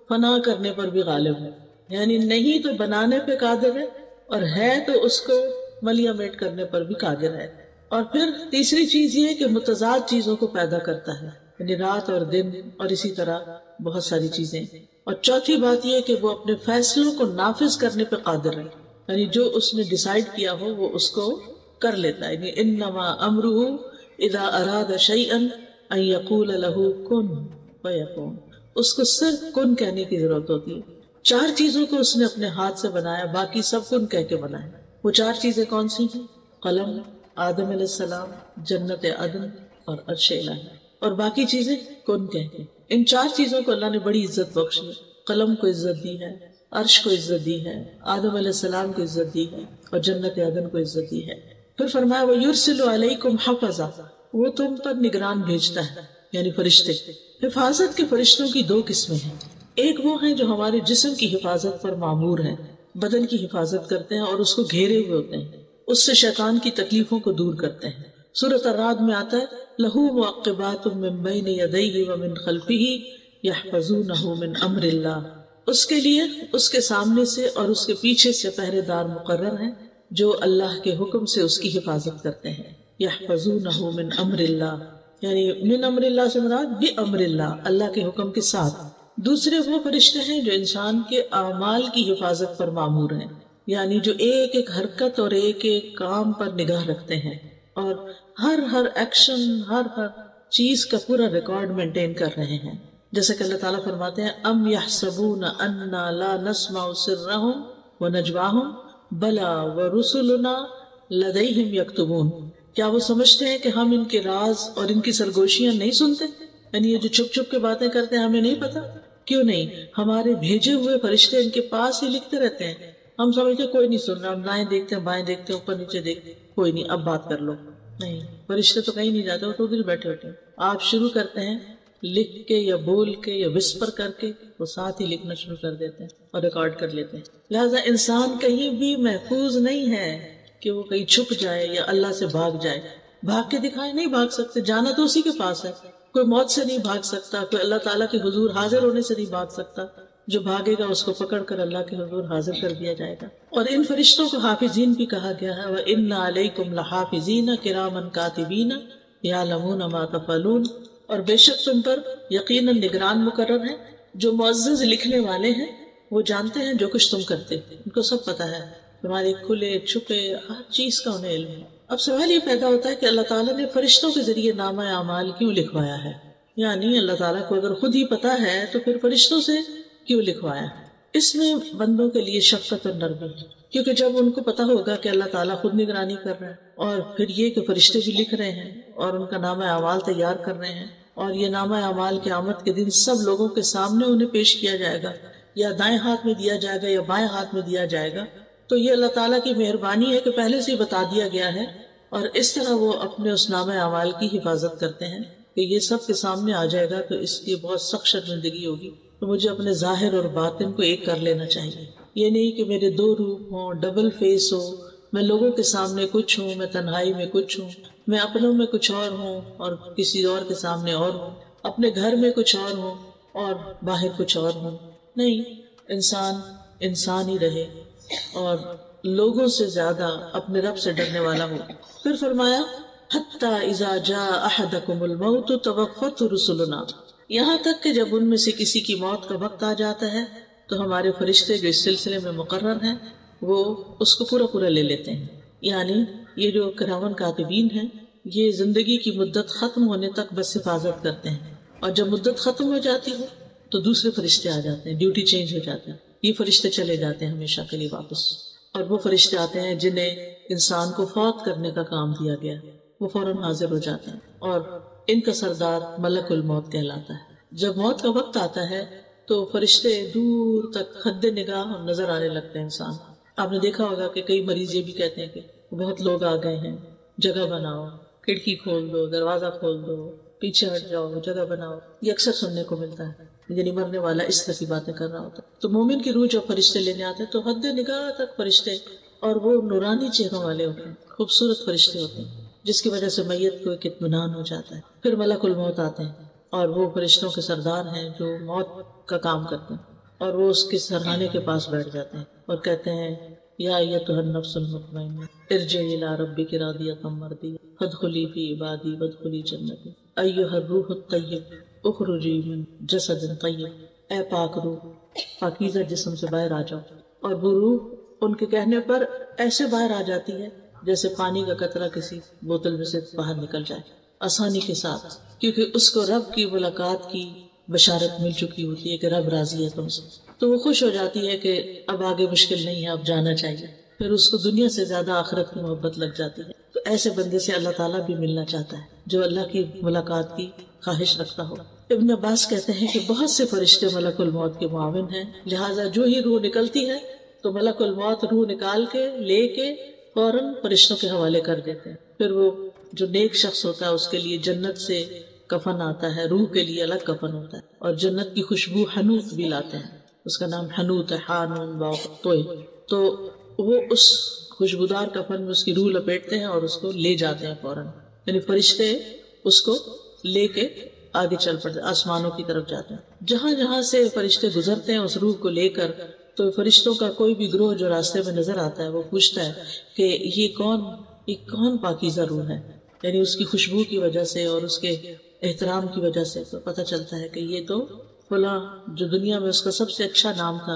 فنا کرنے پر بھی غالب ہے، یعنی نہیں تو بنانے پہ قادر ہے، اور ہے تو اس کو ملیامیٹ کرنے پر بھی قادر ہے. اور پھر تیسری چیز یہ ہے کہ متضاد چیزوں کو پیدا کرتا ہے، یعنی رات اور دن اور اسی طرح بہت ساری چیزیں. اور چوتھی بات یہ ہے کہ وہ اپنے فیصلوں کو نافذ کرنے پہ قادر ہے، یعنی جو اس نے ڈیسائیڈ کیا ہو وہ اس کو کر لیتا ہے. یعنی انما امرہ اذا اراد شیئا ان یقول له کن فیکون. اس کو صرف کن کہنے کی ضرورت ہوتی ہے. 4 چیزوں کو اس نے اپنے ہاتھ سے بنایا، باقی سب کن کہہ کے بنایا. وہ 4 چیزیں کون سی ہیں؟ قلم، آدم علیہ السلام، جنت عدن اور عرش الہی، اور باقی چیزیں کن کہتے ہیں۔ ان چار چیزوں کو اللہ نے بڑی عزت بخشی ہے۔ قلم کو عزت دی ہے، عرش کو عزت دی ہے، آدم علیہ السلام کو عزت دی ہے، اور جنت عدن کو عزت دی ہے۔ پھر فرمایا وَيُرْسِلُ عَلَيْكُمْ حَفَظًا، وہ تم پر نگران بھیجتا ہے، یعنی فرشتے۔ حفاظت کے فرشتوں کی دو قسمیں ہیں، ایک وہ ہیں جو ہمارے جسم کی حفاظت پر مامور ہیں، بدن کی حفاظت کرتے ہیں اور اس کو گھیرے ہوئے ہوتے ہیں، اس سے شیطان کی تکلیفوں کو دور کرتے ہیں۔ سورۃ الرعد میں آتا ہے لَهُ مُعَقِّبَاتٌ مِّن بَيْنِ يَدَيْهِ وَمِن خَلْفِهِ يَحْفَظُونَهُ مِنْ أَمْرِ اللَّهِ، اس کے لیے اس کے سامنے سے اور اس کے پیچھے سے پہرے دار مقرر ہیں جو اللہ کے حکم سے اس کی حفاظت کرتے ہیں۔ يَحْفَظُونَهُ مِنْ أَمْرِ اللَّهِ، یعنی من امر اللہ سے مراد بِأَمْرِ اللہ، اللہ کے حکم کے ساتھ۔ دوسرے وہ فرشتے ہیں جو انسان کے اعمال کی حفاظت پر مامور ہیں، یعنی جو ایک ایک حرکت اور ایک ایک کام پر نگاہ رکھتے ہیں اور ہر ایکشن، ہر چیز کا پورا ریکارڈ مینٹین کر رہے ہیں۔ جیسے کہ اللہ تعالیٰ فرماتے ہیں ام یحسبون انا لا نسمع سرهم ونجواهم بلا ورسلنا لدیہم یکتبون، کیا وہ سمجھتے ہیں کہ ہم ان کے راز اور ان کی سرگوشیاں نہیں سنتے؟ یعنی یہ جو چھپ چھپ کے باتیں کرتے ہیں ہمیں نہیں پتا؟ کیوں نہیں، ہمارے بھیجے ہوئے فرشتے ان کے پاس ہی لکھتے رہتے ہیں۔ ہم سمجھتے کوئی نہیں سن رہا، ہم دائیں دیکھتے ہیں، بائیں دیکھتے ہیں، اوپر نیچے دیکھتے ہیں، کوئی نہیں اب بات کر لو۔ نہیں، فرشتے تو کہیں نہیں جاتے، وہ تو ادھر بیٹھے ہوتے ہیں۔ آپ شروع کرتے ہیں لکھ کے یا بول کے یا وسپر کر کے، وہ ساتھ ہی لکھنا شروع کر دیتے ہیں اور ریکارڈ کر لیتے ہیں۔ لہٰذا انسان کہیں بھی محفوظ نہیں ہے کہ وہ کہیں چھپ جائے یا اللہ سے بھاگ جائے۔ بھاگ کے دکھائے نہیں بھاگ سکتے، جانا تو اسی کے پاس ہے۔ کوئی موت سے نہیں بھاگ سکتا، کوئی اللہ تعالیٰ کے حضور حاضر ہونے سے نہیں بھاگ سکتا۔ جو بھاگے گا اس کو پکڑ کر اللہ کے حضور حاضر کر دیا جائے گا۔ اور ان فرشتوں کو حافظین بھی کہا گیا ہے، وَإِنَّ عَلَيْكُمْ لَحَافِظِينَ كِرَامًا كَاتِبِينَ يَعْلَمُونَ مَا تَفْعَلُونَ، اور بے شک تم پر یقیناً نگران مقرر ہیں جو معزز لکھنے والے ہیں، وہ جانتے ہیں جو کچھ تم کرتے، ان کو سب پتا ہے، تمہارے کھلے چھپے ہر چیز کا انہیں علم ہے۔ اب سوال یہ پیدا ہوتا ہے کہ اللہ تعالیٰ نے فرشتوں کے ذریعے نامہ اعمال کیوں لکھوایا ہے؟ یعنی اللہ تعالیٰ کو اگر خود ہی پتا ہے تو پھر فرشتوں سے کیوں لکھوایا ہے؟ اس میں بندوں کے لیے شفقت اور نرمی ہے، کیونکہ جب ان کو پتا ہوگا کہ اللہ تعالیٰ خود نگرانی کر رہا ہے، اور پھر یہ کہ فرشتے بھی لکھ رہے ہیں اور ان کا نامہ اعمال تیار کر رہے ہیں، اور یہ نامہ اعمال قیامت کے دن سب لوگوں کے سامنے انہیں پیش کیا جائے گا، یا دائیں ہاتھ میں دیا جائے گا یا بائیں ہاتھ میں دیا جائے گا، تو یہ اللہ تعالیٰ کی مہربانی ہے کہ پہلے سے ہی بتا دیا گیا ہے، اور اس طرح وہ اپنے اس نامہ اعمال کی حفاظت کرتے ہیں کہ یہ سب کے سامنے آ جائے گا تو اس کی بہت سخت شرمندگی ہوگی، تو مجھے اپنے ظاہر اور باطن کو ایک کر لینا چاہیے۔ یہ نہیں کہ میرے دو روپ ہوں، ڈبل فیس ہو، میں لوگوں کے سامنے کچھ ہوں، میں تنہائی میں کچھ ہوں، میں اپنوں میں کچھ اور ہوں اور کسی اور کے سامنے اور ہوں، اپنے گھر میں کچھ اور ہوں اور باہر کچھ اور ہوں۔ نہیں، انسان ہی رہے اور لوگوں سے زیادہ اپنے رب سے ڈرنے والا ہو۔ پھر فرمایا حتی اذا جاء احدکم الموت توفته رسلنا، یہاں تک کہ جب ان میں سے کسی کی موت کا وقت آ جاتا ہے تو ہمارے فرشتے جو اس سلسلے میں مقرر ہیں وہ اس کو پورا لے لیتے ہیں۔ یعنی یہ جو کرامن کاتبین ہیں یہ زندگی کی مدت ختم ہونے تک بس حفاظت کرتے ہیں، اور جب مدت ختم ہو جاتی ہے تو دوسرے فرشتے آ جاتے ہیں، ڈیوٹی چینج ہو جاتی ہے، یہ فرشتے چلے جاتے ہیں ہمیشہ کے لیے واپس، اور وہ فرشتے آتے ہیں جنہیں انسان کو فوت کرنے کا کام دیا گیا، وہ فوراً حاضر ہو جاتے ہیں، اور ان کا سردار ملک الموت کہلاتا ہے۔ جب موت کا وقت آتا ہے تو فرشتے دور تک حد نگاہ نظر آنے لگتے ہیں انسان۔ آپ نے دیکھا ہوگا کہ کئی مریض یہ بھی کہتے ہیں کہ بہت لوگ آ گئے ہیں، جگہ بناؤ، کھڑکی کھول دو، دروازہ کھول دو، پیچھے ہٹ جاؤ، جگہ بناؤ۔ یہ اکثر سننے کو ملتا ہے، یعنی مرنے والا اس طرح کی باتیں کر رہا ہوتا ہے۔ تو مومن کی روح جب فرشتے لینے آتے ہیں تو حد نگاہ تک فرشتے، اور وہ نورانی چہروں والے ہوتے ہیں، خوبصورت فرشتے ہوتے ہیں، جس کی وجہ سے میت کو ایک اطمینان ہو جاتا ہے۔ پھر ملک الموت آتے ہیں اور وہ فرشتوں کے سردار ہیں جو موت کا کام کرتے ہیں، اور وہ اس کے سرہانے کے پاس بیٹھ جاتے ہیں اور کہتے ہیں یا ایتھا النفس المطمئنہ ارجعی الی ربک راضیۃ مرضیہ فادخلی فی عبادی وادخلی جنتی ایھا الروح الطیب اخرجی من جسد طیب، اے پاک روح، پاکیزہ جسم سے باہر آ جاؤ۔ اور وہ روح ان کے کہنے پر ایسے باہر آ جاتی ہے جیسے پانی کا قطرہ کسی بوتل میں سے باہر نکل جائے، آسانی کے ساتھ، کیونکہ اس کو رب کی ملاقات کی بشارت مل چکی ہوتی ہے کہ رب راضی ہے تم سے، تو وہ خوش ہو جاتی ہے کہ اب آگے مشکل نہیں ہے، اب جانا چاہیے۔ پھر اس کو دنیا سے زیادہ آخرت کی محبت لگ جاتی ہے. تو ایسے بندے سے اللہ تعالیٰ بھی ملنا چاہتا ہے جو اللہ کی ملاقات کی خواہش رکھتا ہو. ابن عباس کہتے ہیں کہ بہت سے فرشتے ملک الموت کے معاون ہیں، لہٰذا جو ہی روح نکلتی ہے تو ملک الموت روح نکال کے لے کے فوراً فرشتوں کے حوالے کر دیتے ہیں. پھر وہ جو نیک شخص ہوتا ہے اس کے لیے جنت سے کفن آتا ہے، روح کے لیے الگ کفن ہوتا ہے، اور جنت کی خوشبو حنوط بھی لاتے ہیں، اس کا نام حنوط ہے، حانون باء. تو وہ اس خوشبودار کفن میں اس کی روح لپیٹتے ہیں اور اس کو لے جاتے ہیں فوراً. یعنی فرشتے اس کو لے کے آگے چل پڑتے آسمانوں کی طرف جاتے ہیں. جہاں جہاں سے فرشتے گزرتے ہیں اس روح کو لے کر، تو فرشتوں کا کوئی بھی گروہ جو راستے میں نظر آتا ہے وہ پوچھتا ہے کہ یہ کون پاکیزہ روح ہے. یعنی اس کی خوشبو کی وجہ سے اور اس کے احترام کی وجہ سے تو پتہ چلتا ہے کہ یہ تو فلاں جو دنیا میں اس کا سب سے اچھا نام تھا،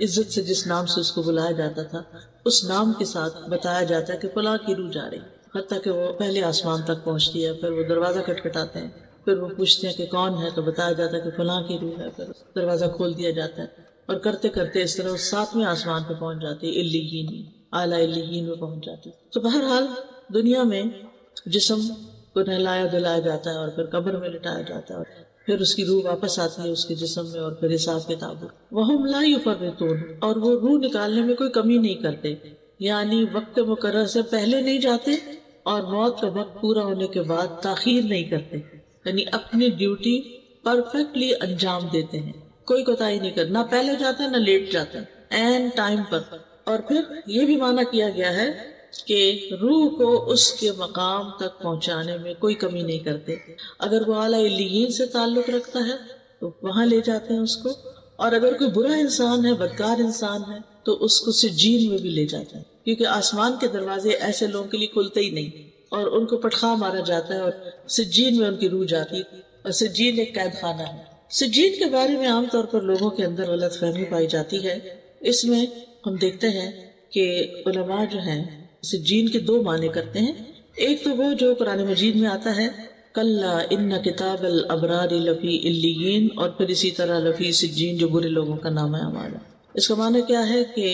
عزت سے جس نام سے اس کو بلایا جاتا تھا، اس نام کے ساتھ بتایا جاتا ہے کہ فلاں کی روح جا رہی. حتیٰ کہ وہ پہلے آسمان تک پہنچتی ہے، پھر وہ دروازہ کھٹکھٹاتے ہیں، پھر وہ پوچھتے ہیں کہ کون ہے، تو بتایا جاتا ہے کہ فلاں کی روح ہے، پھر دروازہ کھول دیا جاتا ہے. اور کرتے کرتے اس طرح 7ویں آسمان پہ پہنچ جاتی ہے، علیین، اعلیٰ علیین میں پہنچ جاتی. تو بہرحال دنیا میں جسم کو نہلایا دلایا جاتا ہے اور پھر قبر میں لٹایا جاتا ہے، اور پھر اس کی روح واپس آتی ہے اس کے جسم میں، اور پھر حساب کتاب. وہم لا یفرطون، اور وہ روح نکالنے میں کوئی کمی نہیں کرتے، یعنی وقت مقرر سے پہلے نہیں جاتے اور موت کا وقت پورا ہونے کے بعد تاخیر نہیں کرتے. یعنی اپنی ڈیوٹی پرفیکٹلی انجام دیتے ہیں، کوئی کوتاہی نہیں کرتے، نہ پہلے جاتے ہیں نہ لیٹ جاتے ہیں، عین ٹائم پر. اور پھر یہ بھی معنی کیا گیا ہے کہ روح کو اس کے مقام تک پہنچانے میں کوئی کمی نہیں کرتے. اگر وہ اعلیٰ علیین سے تعلق رکھتا ہے تو وہاں لے جاتے ہیں اس کو، اور اگر کوئی برا انسان ہے، بدکار انسان ہے، تو اس کو سجین میں بھی لے جاتے ہیں، کیونکہ آسمان کے دروازے ایسے لوگوں کے لیے کھلتے ہی نہیں، اور ان کو پٹخا مارا جاتا ہے اور سجین میں ان کی روح جاتی. اور سجین ایک قید خانہ ہے. سجین کے بارے میں عام طور پر لوگوں کے اندر غلط فہمی پائی جاتی ہے. اس میں ہم دیکھتے ہیں کہ علماء جو ہیں سجین کے 2 معنی کرتے ہیں. ایک تو وہ جو قرآن مجید میں آتا ہے کلا ان کتاب الابرار لفی علیین، اور پھر اسی طرح لفی سجین جو برے لوگوں کا نام اعمال ہے. اس کا معنی کیا ہے کہ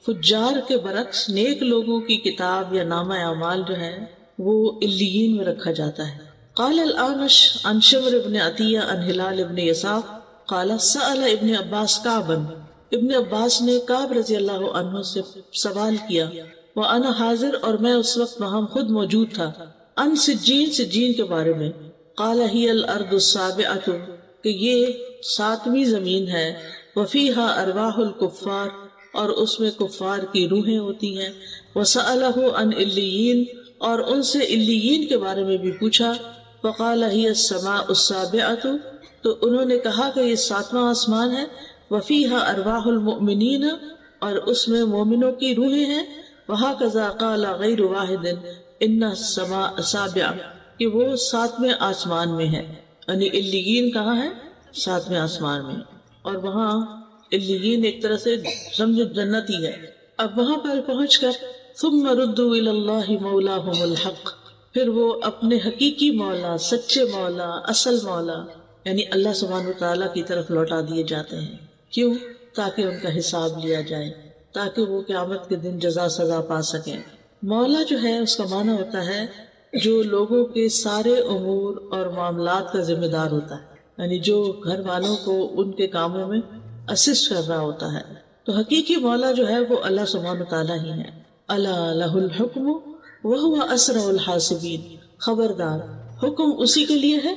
فجار کے برعکس نیک لوگوں کی کتاب یا نامہ اعمال جو ہے وہ علیین میں رکھا جاتا ہے. قال الاعمش عن شمر ابن عطیہ عن ہلال ابن یساف قال سأل ابن عباس کعبا، ابن عباس نے کعب رضی اللہ عنہ سے سوال کیا، وَأَنَا حاضر، اور میں اس وقت وہاں خود موجود تھا، ان سجین، سجین کے بارے میں. قال هي الارض السابعة، کہ یہ 7ویں زمین ہے، وفيها ارواح الكفار، اور اس میں کفار کی روحیں ہوتی ہیں. وسأله عن علیین، اور ان سے علیین کے بارے میں بھی پوچھا. فقال هي السماء السابعة، تو انہوں نے کہا کہ یہ 7واں آسمان ہے. وفيها ارواح المؤمنین، اور اس میں مومنوں کی روحیں ہیں. وهكذا قال غیر واحد ان السماء السابعة، کہ وہ 7ویں آسمان میں ہے. یعنی علیین کہاں ہے؟ 7ویں آسمان میں. اور وہاں علیین ایک طرح سے سمجھو جنت ہی ہے. اب وہاں پر پہنچ کر ثم ردوا الى الله مولاهم الحق، پھر وہ اپنے حقیقی مولا، سچے مولا، اصل مولا یعنی اللہ سبحانہ وتعالیٰ کی طرف لوٹا دیے جاتے ہیں. کیوں؟ تاکہ ان کا حساب لیا جائے، تاکہ وہ قیامت کے دن جزا سزا پا سکیں. مولا جو ہے اس کا معنی ہوتا ہے جو لوگوں کے سارے امور اور معاملات کا ذمہ دار ہوتا ہے، یعنی جو گھر والوں کو ان کے کاموں میں اسسٹ کر رہا ہوتا ہے. تو حقیقی مولا جو ہے وہ اللہ سبحانہ وتعالیٰ ہی ہے. الا لہ الحکم وہو اسرع الحاسبین، خبردار حکم اسی کے لیے ہے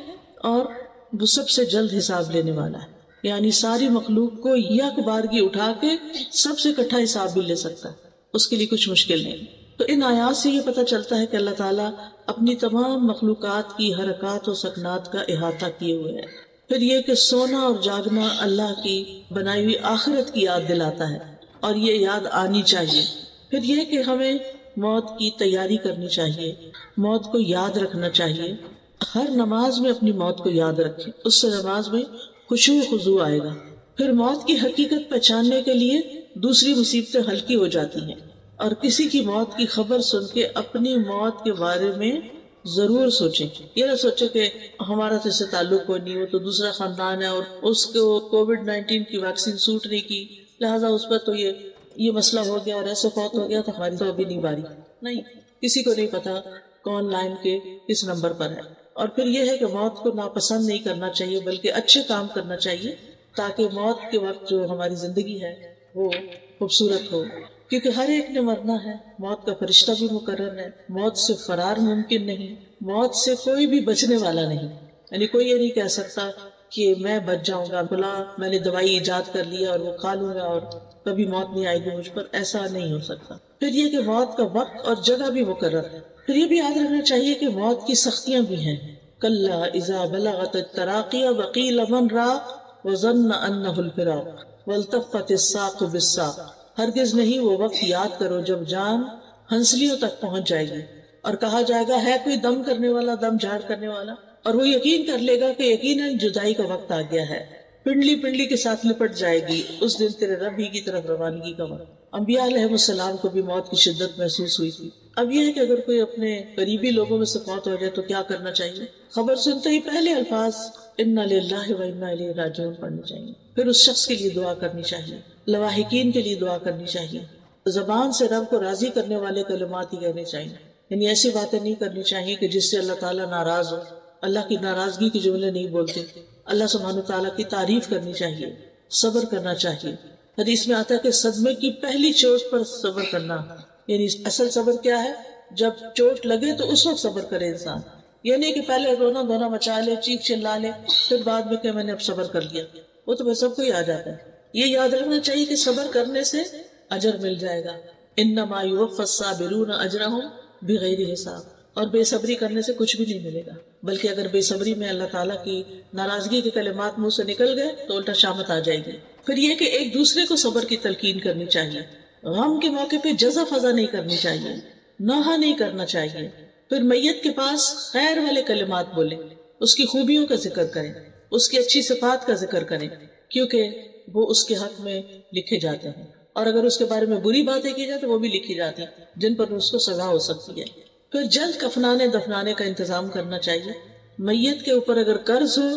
اور وہ سب سے جلد حساب لینے والا ہے. یعنی ساری مخلوق کو یک بارگی اٹھا کے سب سے اکٹھا حساب بھی لے سکتا ہے، اس کے لیے کچھ مشکل نہیں. تو ان آیات سے یہ پتہ چلتا ہے کہ اللہ تعالیٰ اپنی تمام مخلوقات کی حرکات و سکنات کا احاطہ کیے ہوئے ہے. پھر یہ کہ سونا اور جاگنا اللہ کی بنائی ہوئی آخرت کی یاد دلاتا ہے، اور یہ یاد آنی چاہیے. پھر یہ کہ ہمیں موت کی تیاری کرنی چاہیے، موت کو یاد رکھنا چاہیے. ہر نماز میں اپنی موت کو یاد رکھیں، اس سے نماز میں خشوع و خضوع آئے گا. پھر موت کی حقیقت پہچاننے کے لیے دوسری مصیبتیں ہلکی ہو جاتی ہیں، اور کسی کی موت کی خبر سن کے اپنی موت کے بارے میں ضرور سوچیں. یہ نہ سوچیں کہ ہمارا تو اس سے تعلق کوئی نہیں، وہ تو دوسرا خاندان ہے اور اس کو کووڈ 19 کی ویکسین سوٹ نہیں کی، لہٰذا اس پر تو یہ یہ مسئلہ ہو گیا اور ایسے فوت ہو گیا تو ہماری تو ابھی نہیں باری. نہیں، کسی کو نہیں پتا کون لائن کے کس نمبر پر ہے. اور پھر یہ ہے کہ موت کو ناپسند نہیں کرنا چاہیے بلکہ اچھے کام کرنا چاہیے تاکہ موت کے وقت جو ہماری زندگی ہے وہ خوبصورت ہو. کیونکہ ہر ایک نے مرنا ہے، موت کا فرشتہ بھی مقرر ہے، موت سے فرار ممکن نہیں، موت سے کوئی بھی بچنے والا نہیں. یعنی کوئی یہ نہیں کہہ سکتا کہ میں بچ جاؤں گا، بلا میں نے دوائی ایجاد کر لی اور وہ کھا لوں گا اور کبھی موت نہیں آئے گی مجھ پر، ایسا نہیں ہو سکتا. پھر یہ کہ موت کا وقت اور جگہ بھی مقرر ہے. پھر یہ بھی یاد رکھنا چاہیے کہ موت کی سختیاں بھی ہیں. کلا اذا بلغت التراقی وقیل من راق وظن انہ الفراق والتفت الساق بالساق. ہرگز نہیں وہ وقت یاد کرو جب جان ہنسلیوں تک پہنچ جائے گی اور کہا جائے گا ہے کوئی دم کرنے والا، دم جھاڑ کرنے والا، اور وہ یقین کر لے گا کہ یقیناً جدائی کا وقت آ گیا ہے. پنڈلی پنڈلی کے ساتھ لپٹ جائے گی، اس دن تیرے رب ہی کی طرف روانگی کا وقت. انبیاء علیہ السلام کو بھی موت کی شدت محسوس ہوئی تھی. اب یہ ہے کہ اگر کوئی اپنے قریبی لوگوں میں سے فوت ہو جائے تو کیا کرنا چاہیے؟ خبر سنتے ہی پہلے الفاظ انا للہ و انا الیہ راجعون پڑھنی چاہیے. پھر اس شخص کے لیے دعا کرنی چاہیے، لواحقین کے لیے دعا کرنی چاہیے. زبان سے رب کو راضی کرنے والے کلمات ہی کہنے چاہیے. یعنی ایسی باتیں نہیں کرنی چاہیے کہ جس سے اللہ تعالیٰ ناراض ہو. اللہ کی ناراضگی کے جملے نہیں بولتے. اللہ سبحانہ تعالیٰ کی تعریف کرنی چاہیے، صبر کرنا چاہیے. حدیث میں آتا ہے کہ صدمے کی پہلی چوٹ پر صبر کرنا. یعنی اصل صبر کیا ہے؟ جب چوٹ لگے تو اس وقت صبر کرے انسان. یہ نہیں کہ پہلے رونا دھونا مچا لے، چیخ چلا لے، پھر بعد میں کہ میں نے اب صبر کر لیا. وہ تو سب کو ہی آ جاتا ہے. یہ یاد رکھنا چاہیے کہ صبر کرنے سے اجر مل جائے گا. انما یوفی الصابرون اجرہم بغیر حساب. اور بے صبری کرنے سے کچھ بھی نہیں ملے گا، بلکہ اگر بے صبری میں اللہ تعالیٰ کی ناراضگی کے کلمات منہ سے نکل گئے تو الٹا شامت آ جائے گی. پھر یہ کہ ایک دوسرے کو صبر کی تلقین کرنی چاہیے. غم کے موقع پہ جزا فضا نہیں کرنی چاہیے، نوحہ نہیں کرنا چاہیے. پھر میت کے پاس خیر والے کلمات بولیں، اس کی خوبیوں کا ذکر کریں، اس کی اچھی صفات کا ذکر کریں، کیونکہ وہ اس کے حق میں لکھے جاتے ہیں. اور اگر اس کے بارے میں بری باتیں کی جائے تو وہ بھی لکھی جاتی ہیں جن پر اس کو سزا ہو سکتی ہے. پھر جلد کفنانے دفنانے کا انتظام کرنا چاہیے. میت کے اوپر اگر قرض ہو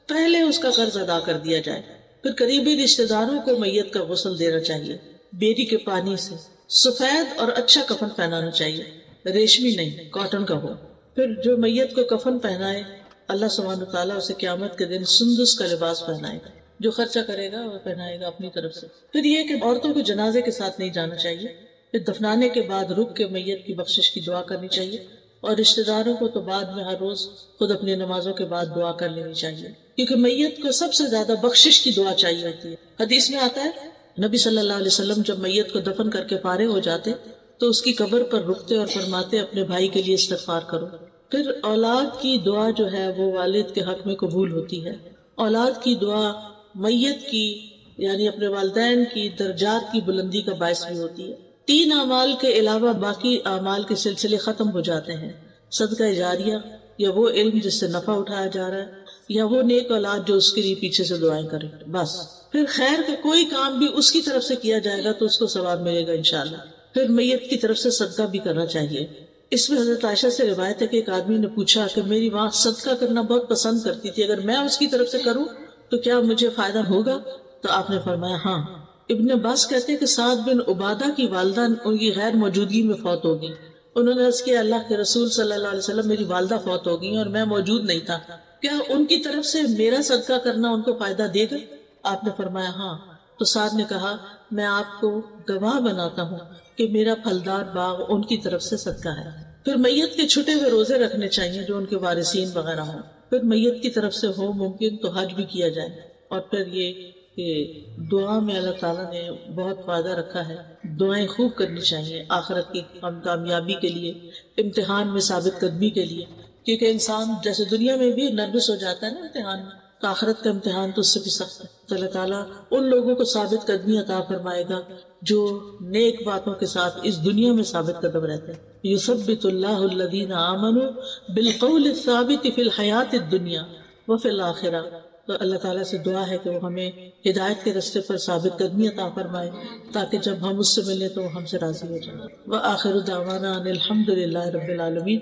پہلے اس کا قرض ادا کر دیا جائے. پھر قریبی رشتہ داروں کو میت کا غسل دینا چاہیے، بیری کے پانی سے. سفید اور اچھا کفن پہنانا چاہیے، ریشمی نہیں، کاٹن کا ہو. پھر جو میت کو کفن پہنائے اللہ سبحانہ تعالیٰ اسے قیامت کے دن سندس کا لباس پہنائے گا. جو خرچہ کرے گا وہ پہنائے گا اپنی طرف سے. پھر یہ کہ عورتوں کو جنازے کے ساتھ نہیں جانا چاہیے. پھر دفنانے کے بعد رک کے میت کی بخشش کی دعا کرنی چاہیے. اور رشتہ داروں کو تو بعد میں ہر روز خود اپنی نمازوں کے بعد دعا کر لینی چاہیے، کیونکہ میت کو سب سے زیادہ بخشش کی دعا چاہیے ہوتی ہے. حدیث میں آتا ہے نبی صلی اللہ علیہ وسلم جب میت کو دفن کر کے فارغ ہو جاتے تو اس کی قبر پر رکتے اور فرماتے اپنے بھائی کے لیے استغفار کرو. پھر اولاد کی دعا جو ہے وہ والد کے حق میں قبول ہوتی ہے. اولاد کی دعا میت کی یعنی اپنے والدین کی درجات کی بلندی کا باعث بھی ہوتی ہے. 3 اعمال کے علاوہ باقی اعمال کے سلسلے ختم ہو جاتے ہیں. صدقہ جاریہ، یا وہ علم جس سے نفع اٹھایا جا رہا ہے، یا وہ نیک اولاد جو اس کے لیے پیچھے سے دعائیں کرے، بس. پھر خیر کا کوئی کام بھی اس کی طرف سے کیا جائے گا تو اس کو ثواب ملے گا انشاءاللہ. پھر میت کی طرف سے صدقہ بھی کرنا چاہیے. اس میں حضرت عائشہ سے روایت ہے کہ ایک آدمی نے پوچھا کہ میری ماں صدقہ کرنا بہت پسند کرتی تھی، اگر میں اس کی طرف سے کروں تو کیا مجھے فائدہ ہوگا؟ تو آپ نے فرمایا ہاں. ابن عباس کہتے ہیں کہ سعد بن عبادہ کی والدہ ان کی غیر موجودگی میں فوت ہو گئی. انہوں نے عرض کیا اللہ کے رسول صلی اللہ علیہ وسلم میری والدہ فوت ہو گئی اور میں موجود نہیں تھا، کیا ان کی طرف سے میرا صدقہ کرنا ان کو فائدہ دے گا؟ آپ نے فرمایا ہاں. تو سعد نے کہا میں آپ کو گواہ بناتا ہوں کہ میرا پھلدار باغ ان کی طرف سے صدقہ ہے. پھر میت کے چھٹے ہوئے روزے رکھنے چاہیے جو ان کے وارثین وغیرہ ہوں. پھر میت کی طرف سے ہو ممکن تو حج بھی کیا جائے. اور پھر یہ کہ دعا میں اللہ تعالیٰ نے بہت فائدہ رکھا ہے. دعائیں خوب کرنی چاہیے آخرت کی کامیابی کے لیے، امتحان میں ثابت قدمی کے لیے. کیونکہ انسان جیسے دنیا میں بھی نروس ہو جاتا ہے نا امتحان میں، تو آخرت کا امتحان تو اس سے بھی سخت ہے. تو اللہ تعالیٰ ان لوگوں کو ثابت قدمی عطا فرمائے گا جو نیک باتوں کے ساتھ اس دنیا میں ثابت قدم رہتے ہیں. یثبت اللہ الذین آمنوا بالقول الثابت فی الحیات الدنیا وفی الآخرہ. تو اللہ تعالیٰ سے دعا ہے کہ وہ ہمیں ہدایت کے راستے پر ثابت قدمی عطا فرمائے تاکہ جب ہم اس سے ملیں تو وہ ہم سے راضی ہو جائیں. وآخر دعوانا ان الحمد للہ رب العالمین.